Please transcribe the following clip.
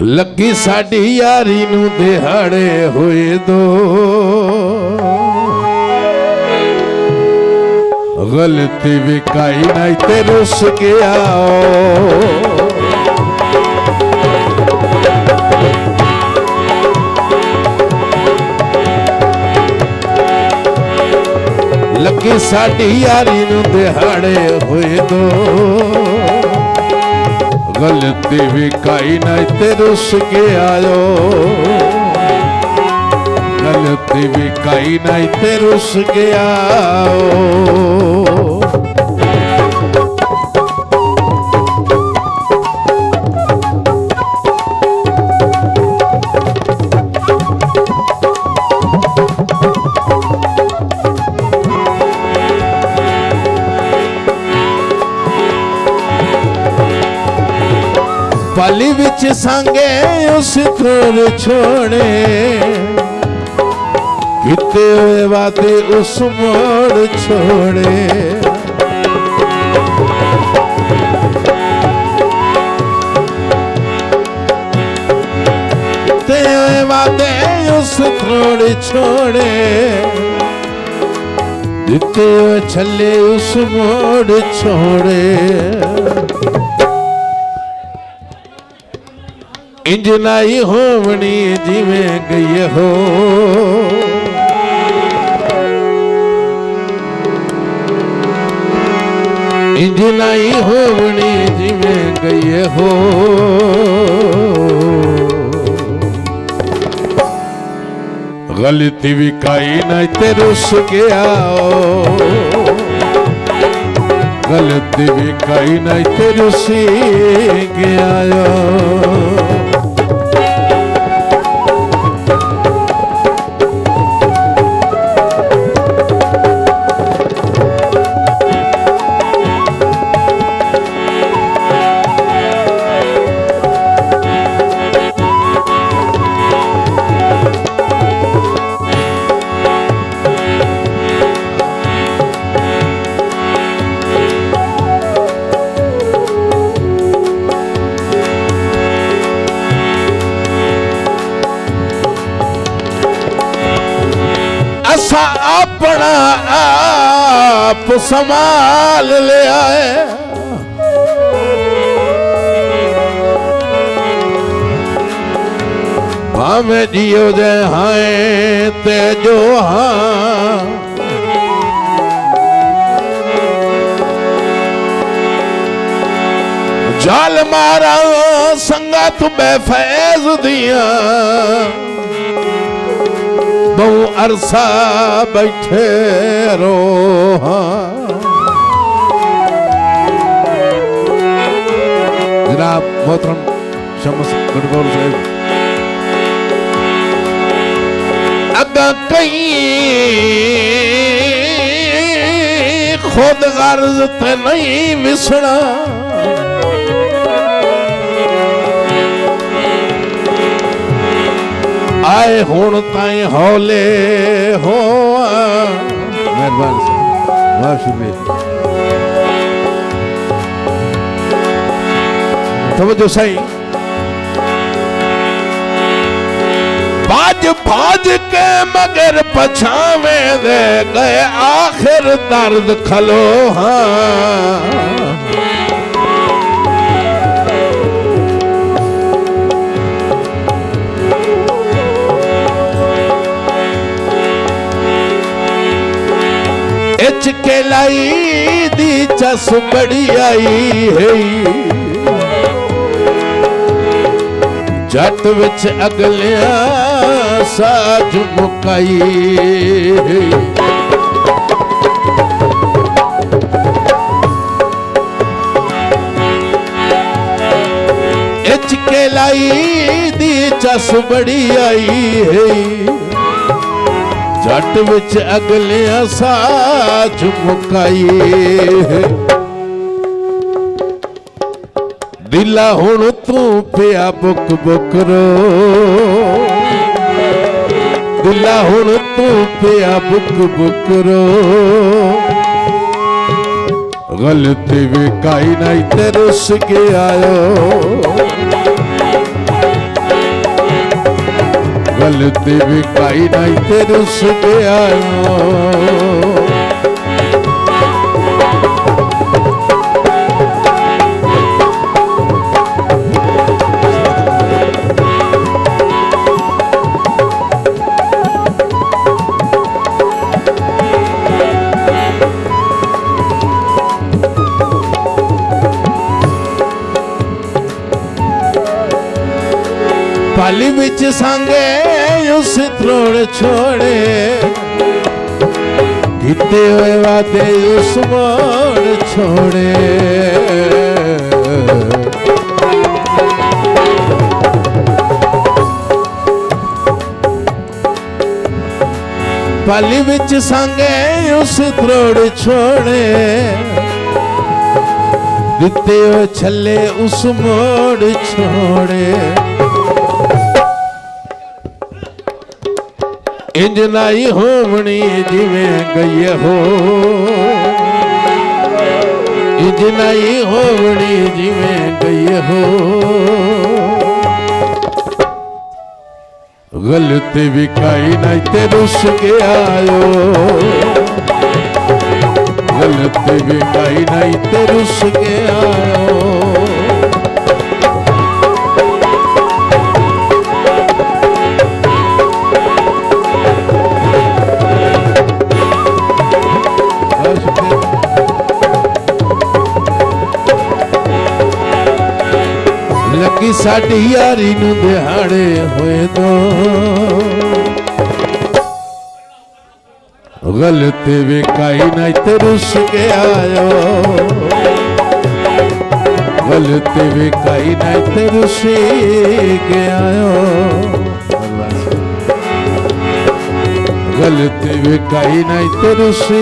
लगी साडी यारी नू दिहाड़े हुए दो गलती भी काई नहीं ते रुस गया लगी साडी यारी नू दिहाड़े हुए दो गलती भी काई नहीं ते रुस के आयो गलती भी काई नहीं ते रुस के आओ पाली विच सांगे उस थोर छोड़े किते हुए वादे उस मोड़ छोड़े किते हुए वादे उस थोड़ छोड़े किते हुए छले उस मोड़ छोड़े इंजनाई होवनी जिवें गई हो इंजनाई होवनी जिवें गई हो गलती भी काई नहीं ते रुस गया गलती भी काई नहीं ते रुसी गया अपना आप संभाल ले आए भावे जियो जे हाय ते जो हाँ जाल मारा संगत बेफैज दिया बहु अरसा बैठे रो जनाब मोहतरम शम्स गढ़गौर साहब अगा कहीं खुद गर्ज ते नहीं विसना आए हुण ताई हौले हो मेहरबान बहुत शुक्रिया तवज्जो सही बाज बाज के मगर पछावे दे गए आखिर दर्द खलो हाँ के लाई दी चस बड़ी आई है जट विच अगलिया साज मुकाई इच के लाई दी चस बड़ी आई है जट विच अगलिया साज मुकाई दिला हुण तू पिया बुक बुक रो दिला हुण तू पिया बुक बुक रो गलती भी काई नहीं ते रुस के आयो गलती भी कई नहीं ते रुस गया पाली बिच सांगे उस त्रोड़ छोड़े किते हुए वादे उस मोड़ छोड़े पाली बिच सांगे उस त्रोड़ छोड़े किते हुए छले उस मोड़ छोड़े इंज नाई होवनी जिवें गई हो इंज नाई होवनी जिवें गई हो गलती भी कई नहीं ते रुस के आयो गलती भी कई नहीं ते रुस के आयो लगी साडी यारी नूं दिहाड़े होए दो गलती भी कई नहीं ते रुस के आयो गलती भी कई नहीं ते रुसी के आयो गलती भी कई नहीं ते रुसी